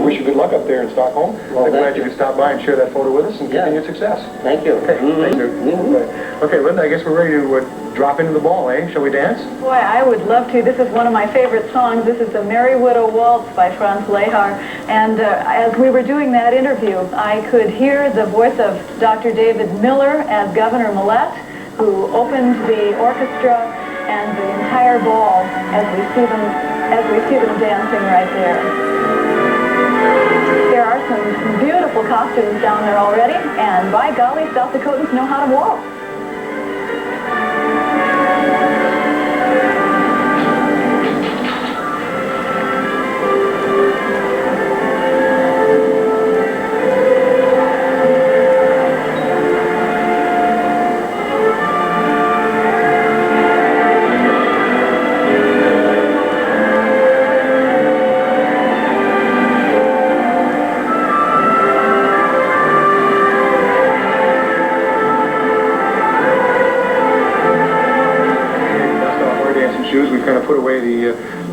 wish you good luck up there in Stockholm. Well, I'm glad you could stop by and share that photo with us and continued success. Thank you. Okay, thank you. Okay, Linda, I guess we're ready to drop into the ball, eh? Shall we dance? Boy, I would love to. This is one of my favorite songs. This is the Merry Widow Waltz by Franz Lehar. And as we were doing that interview, I could hear the voice of Dr. David Miller as Governor Millett, who opened the orchestra and the entire ball as we see them dancing right there. There are some beautiful costumes down there already, and by golly, South Dakotans know how to waltz.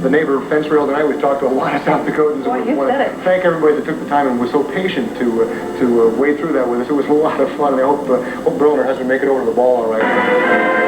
The neighbor fence rail tonight. We've talked to a lot of South Dakotans. Boy, you want said to it. thank everybody that took the time and was so patient to wade through that with us. It was a lot of fun, and I hope Bill and her husband make it over to the ball all right.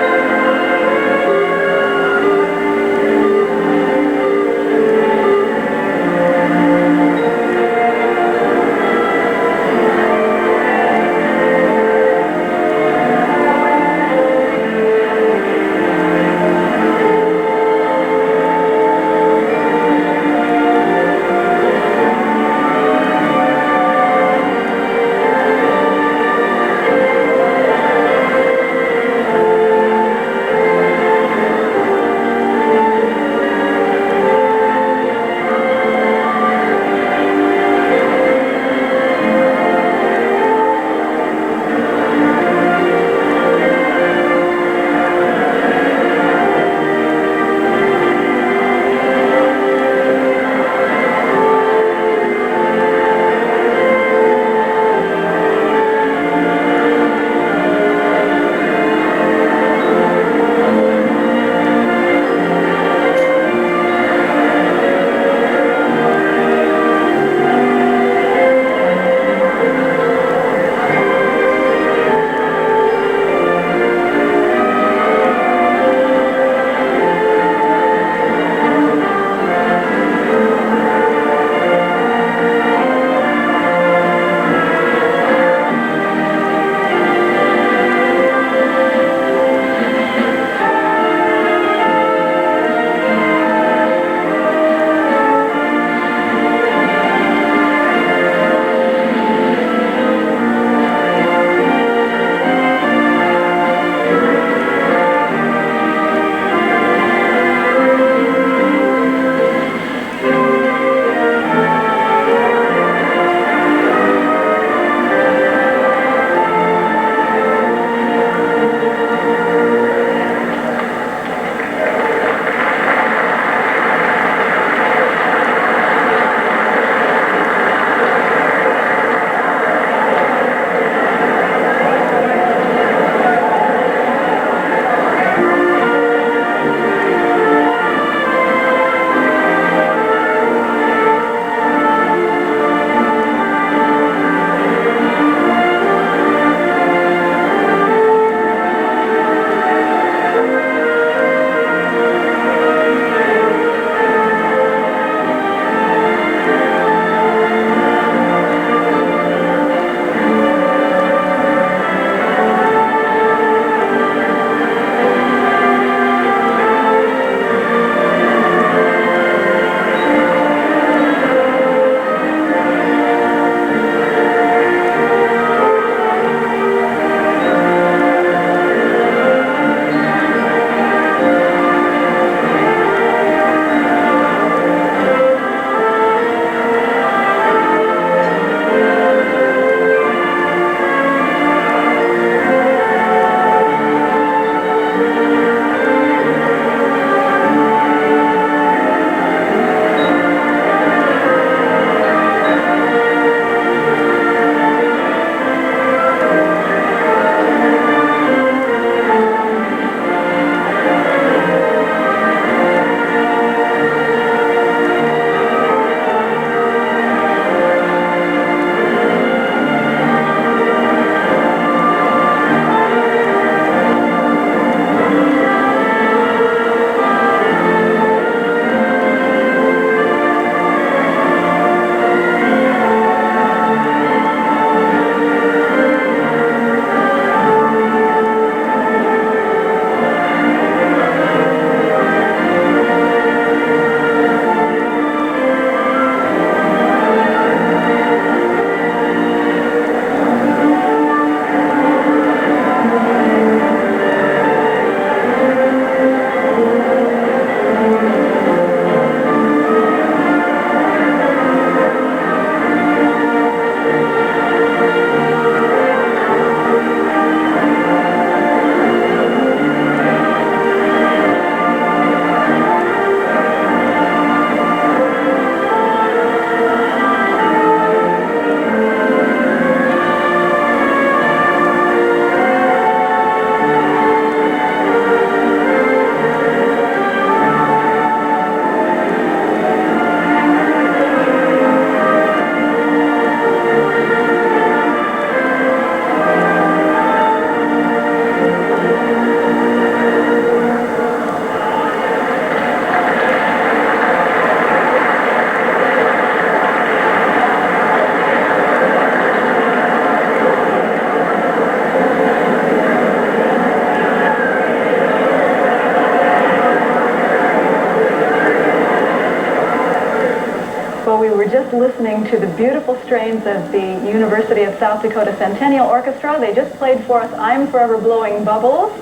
listening to the beautiful strains of the University of South Dakota Centennial Orchestra. They just played for us I'm Forever Blowing Bubbles.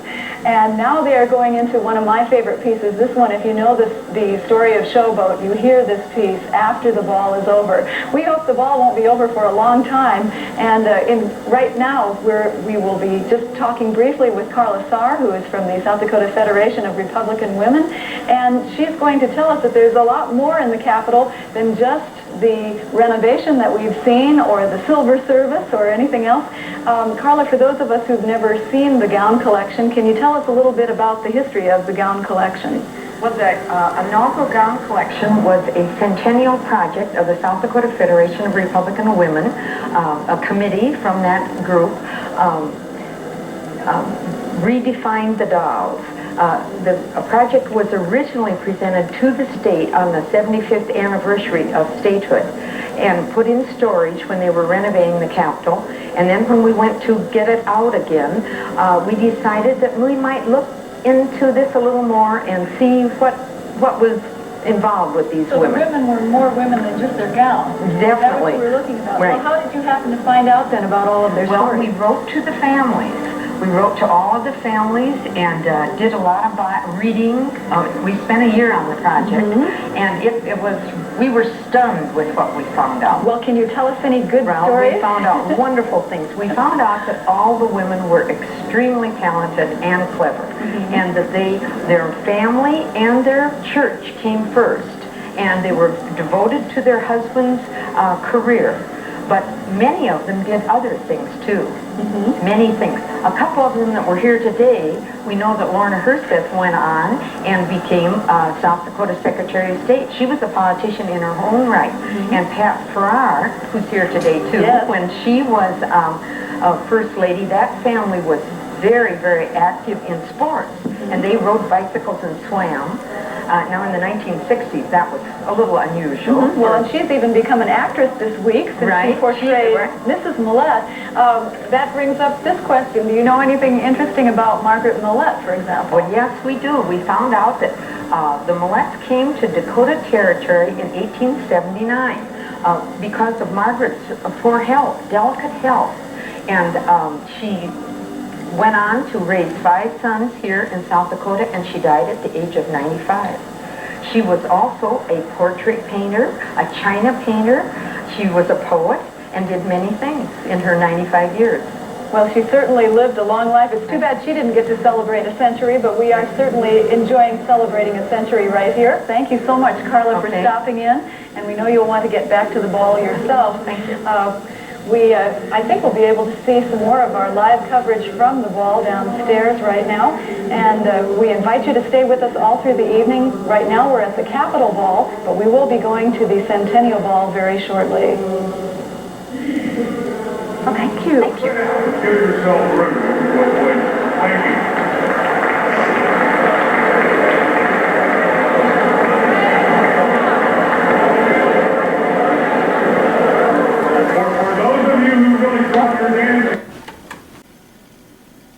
And now they are going into one of my favorite pieces. This one, if you know the story of Showboat, you hear this piece after the ball is over. We hope the ball won't be over for a long time. And right now, we will be just talking briefly with Carla Sahr, who is from the South Dakota Federation of Republican Women. And she's going to tell us that there's a lot more in the Capitol than just the renovation that we've seen or the silver service or anything else. Carla, for those of us who've never seen the gown collection, can you tell us a little bit about the history of the gown collection? Well, the inaugural gown collection was a centennial project of the South Dakota Federation of Republican Women. A committee from that group redefined the dolls. The project was originally presented to the state on the 75th anniversary of statehood and put in storage when they were renovating the Capitol. And then when we went to get it out again, we decided that we might look into this a little more and see what was involved with these women. So the women were more women than just their gowns. Definitely. That's what we're looking about. Right. Well, how did you happen to find out then about all of their stories? Well, we wrote to the families. We wrote to all of the families and did a lot of reading. We spent a year on the project, and we were stunned with what we found out. Well, can you tell us any good stories? We found out wonderful things. We found out that all the women were extremely talented and clever, and that their family and their church came first, and they were devoted to their husband's career. But many of them did other things too. Many things. A couple of them that were here today, we know that Lorna Hersteth went on and became South Dakota Secretary of State. She was a politician in her own right. And Pat Farrar, who's here today too, when she was First Lady, that family was very, very active in sports. And they rode bicycles and swam. Now in the 1960s, that was a little unusual. Well, and she's even become an actress this week since she portrayed Mrs. Millett. That brings up this question. Do you know anything interesting about Margaret Millett, for example? Well, yes, we do. We found out that the Milletts came to Dakota Territory in 1879 because of Margaret's poor health, delicate health. And she went on to raise 5 sons here in South Dakota, and she died at the age of 95. She was also a portrait painter, a china painter. She was a poet and did many things in her 95 years. Well, she certainly lived a long life. It's too bad she didn't get to celebrate a century, but we are certainly enjoying celebrating a century right here. Thank you so much, Carla, for stopping in, and we know you'll want to get back to the ball yourself. Thank you. I think we'll be able to see some more of our live coverage from the ball downstairs right now. And we invite you to stay with us all through the evening. Right now we're at the Capitol Ball, but we will be going to the Centennial Ball very shortly. Oh, thank you. Thank you. Give yourself room, please. Thank you.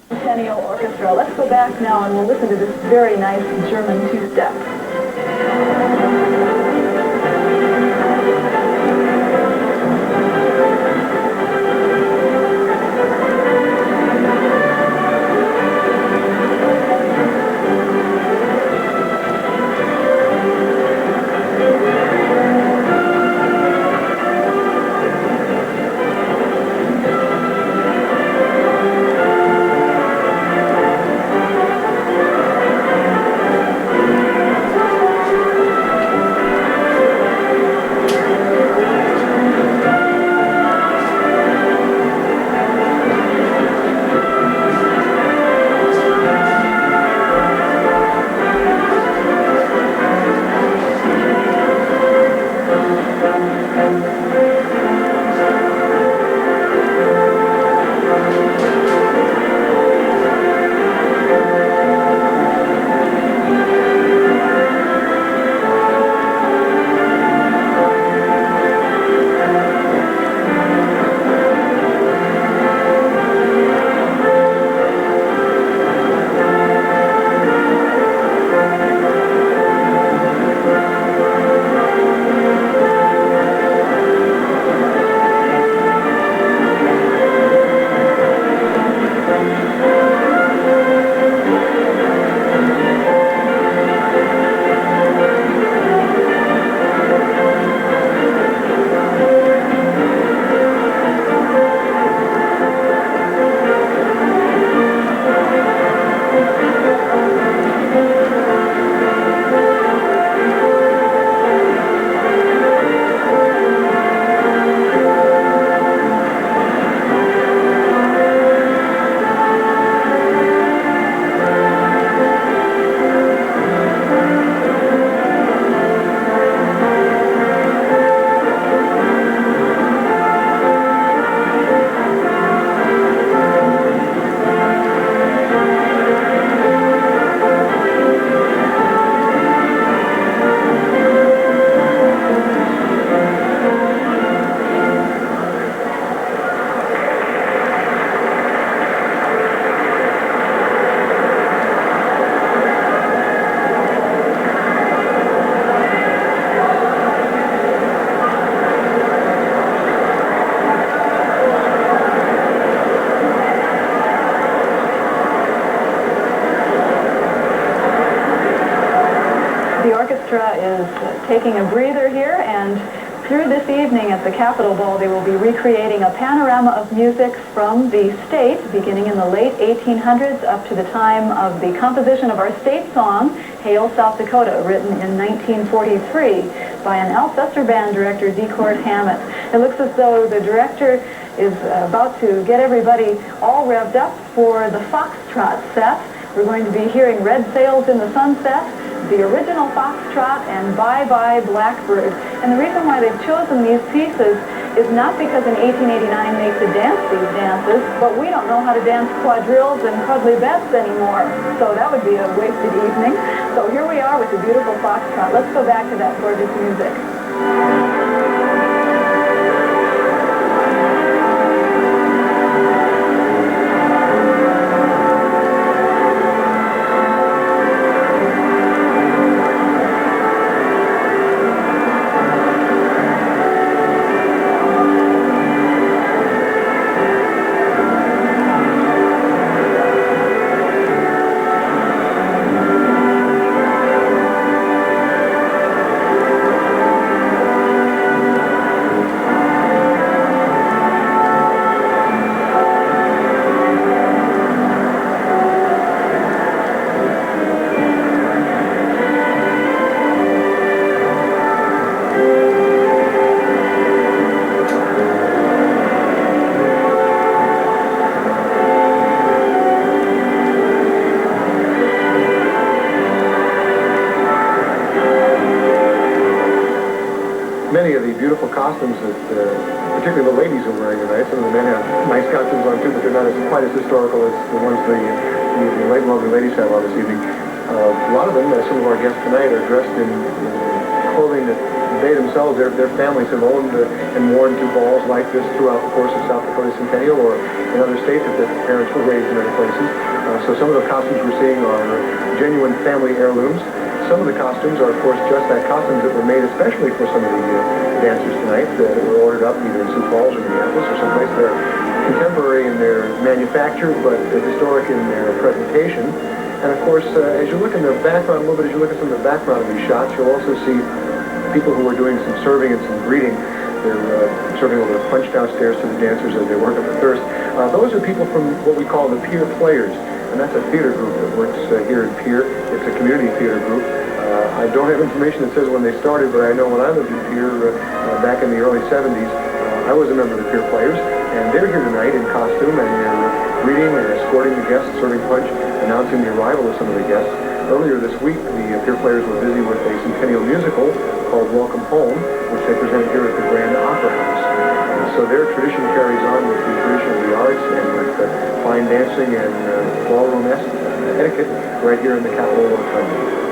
Centennial Orchestra. Let's go back now and we'll listen to this very nice German two-step. taking a breather here, and through this evening at the Capitol Ball, they will be recreating a panorama of music from the state, beginning in the late 1800s up to the time of the composition of our state song, Hail South Dakota, written in 1943 by an Alcester band director, DAKOTA Hammett. It looks as though the director is about to get everybody all revved up for the Foxtrot set. We're going to be hearing Red Sails in the Sunset, the original Foxtrot, and Bye Bye Blackbird. And the reason why they've chosen these pieces is not because in 1889 they could dance these dances, but we don't know how to dance quadrilles and cuddly bets anymore. So that would be a wasted evening. So here we are with the beautiful Foxtrot. Let's go back to that gorgeous music. Many of the beautiful costumes that, particularly the ladies are wearing tonight. Some of the men have nice costumes on too, but they're not quite as historical as the ones the lovely ladies have on this evening. A lot of them, some of our guests tonight, are dressed in clothing that they themselves, their families have owned and worn to balls like this throughout the course of South Dakota Centennial or in other states that their parents were raised in other places. So some of the costumes we're seeing are genuine family heirlooms. Some of the costumes are, of course, just that costumes that were made especially for some of the dancers tonight that were ordered up either in Sioux Falls or Minneapolis or someplace. They're contemporary in their manufacture, but historic in their presentation. And, of course, as you look in the background a little bit, as you look at some of the background of these shots, you'll also see people who are doing some serving and some greeting. They're serving over the punch downstairs to the dancers as they work up the thirst. Those are people from what we call the Pierre Players. And that's a theater group that works here in Pierre. It's a community theater group. I don't have information that says when they started, but I know when I lived in Pierre back in the early 70s, I was a member of the Pierre Players, and they're here tonight in costume, and they're greeting and escorting the guests, serving punch, announcing the arrival of some of the guests. Earlier this week, the Pierre Players were busy with a centennial musical called Welcome Home, which they presented here at the Grand Opera House. So their tradition carries on with the tradition of the arts and with fine dancing and ballroom etiquette right here in the Capitol Auditorium.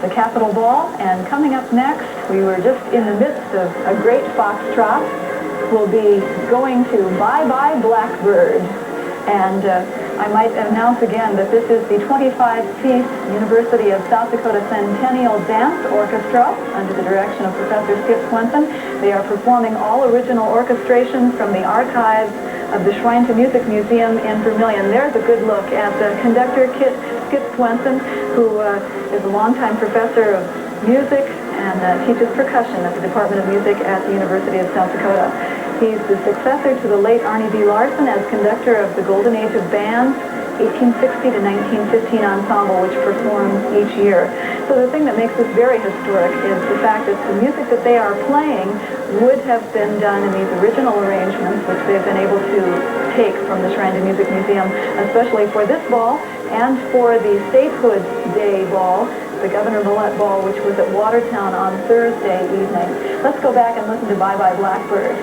the Capitol Ball. And coming up next, we were just in the midst of a great foxtrot. We'll be going to Bye Bye Blackbird. And I might announce again that this is the 25-piece University of South Dakota Centennial Dance Orchestra under the direction of Professor Skip Swenson. They are performing all original orchestrations from the archives of the Shrine to Music Museum in Vermillion. There's a good look at the conductor, Skip Swenson, who is a longtime professor of music and teaches percussion at the Department of Music at the University of South Dakota. He's the successor to the late Arnie B. Larson as conductor of the Golden Age of Bands, 1860 to 1915 ensemble, which performs each year. So the thing that makes this very historic is the fact that the music that they are playing would have been done in these original arrangements, which they've been able to take from the Shrine to Music Museum, especially for this ball and for the Statehood Day ball, the Governor Millett ball, which was at Watertown on Thursday evening. Let's go back and listen to Bye Bye Blackbird.